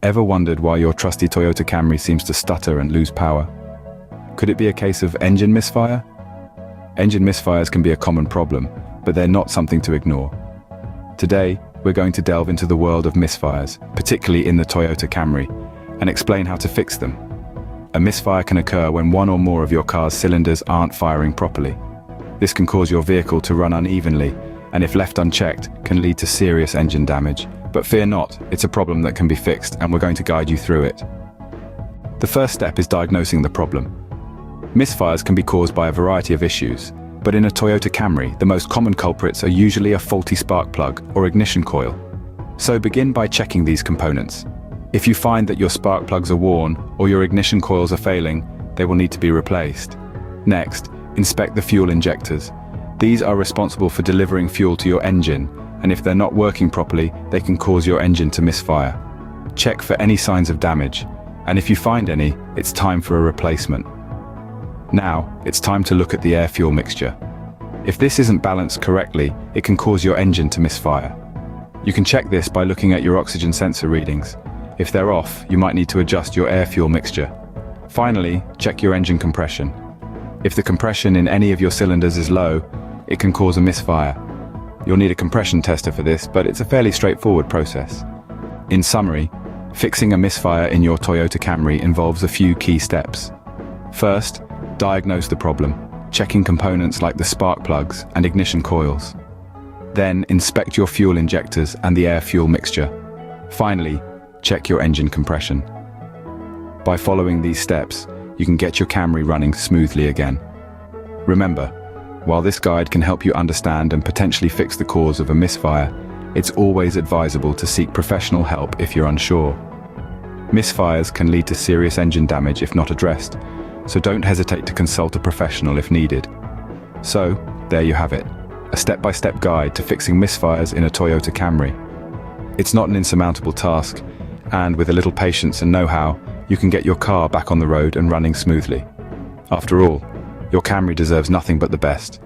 Ever wondered why your trusty Toyota Camry seems to stutter and lose power? Could it be a case of engine misfire? Engine misfires can be a common problem, but they're not something to ignore. Today, we're going to delve into the world of misfires, particularly in the Toyota Camry, and explain how to fix them. A misfire can occur when one or more of your car's cylinders aren't firing properly. This can cause your vehicle to run unevenly, and if left unchecked, can lead to serious engine damage. But fear not, it's a problem that can be fixed, and we're going to guide you through it. The first step is diagnosing the problem. Misfires can be caused by a variety of issues, but in a Toyota Camry, the most common culprits are usually a faulty spark plug or ignition coil. So begin by checking these components. If you find that your spark plugs are worn or your ignition coils are failing, they will need to be replaced. Next, inspect the fuel injectors. These are responsible for delivering fuel to your engine, and if they're not working properly, they can cause your engine to misfire. Check for any signs of damage, and if you find any, it's time for a replacement. Now, it's time to look at the air-fuel mixture. If this isn't balanced correctly, it can cause your engine to misfire. You can check this by looking at your oxygen sensor readings. If they're off, you might need to adjust your air-fuel mixture. Finally, check your engine compression. If the compression in any of your cylinders is low, it can cause a misfire. You'll need a compression tester for this, but it's a fairly straightforward process. In summary, fixing a misfire in your Toyota Camry involves a few key steps. First, diagnose the problem, checking components like the spark plugs and ignition coils. Then, inspect your fuel injectors and the air-fuel mixture. Finally, check your engine compression. By following these steps, you can get your Camry running smoothly again. Remember, while this guide can help you understand and potentially fix the cause of a misfire, it's always advisable to seek professional help if you're unsure. Misfires can lead to serious engine damage if not addressed, so don't hesitate to consult a professional if needed. So, there you have it, a step-by-step guide to fixing misfires in a Toyota Camry. It's not an insurmountable task, and with a little patience and know-how, you can get your car back on the road and running smoothly. After all, your Camry deserves nothing but the best,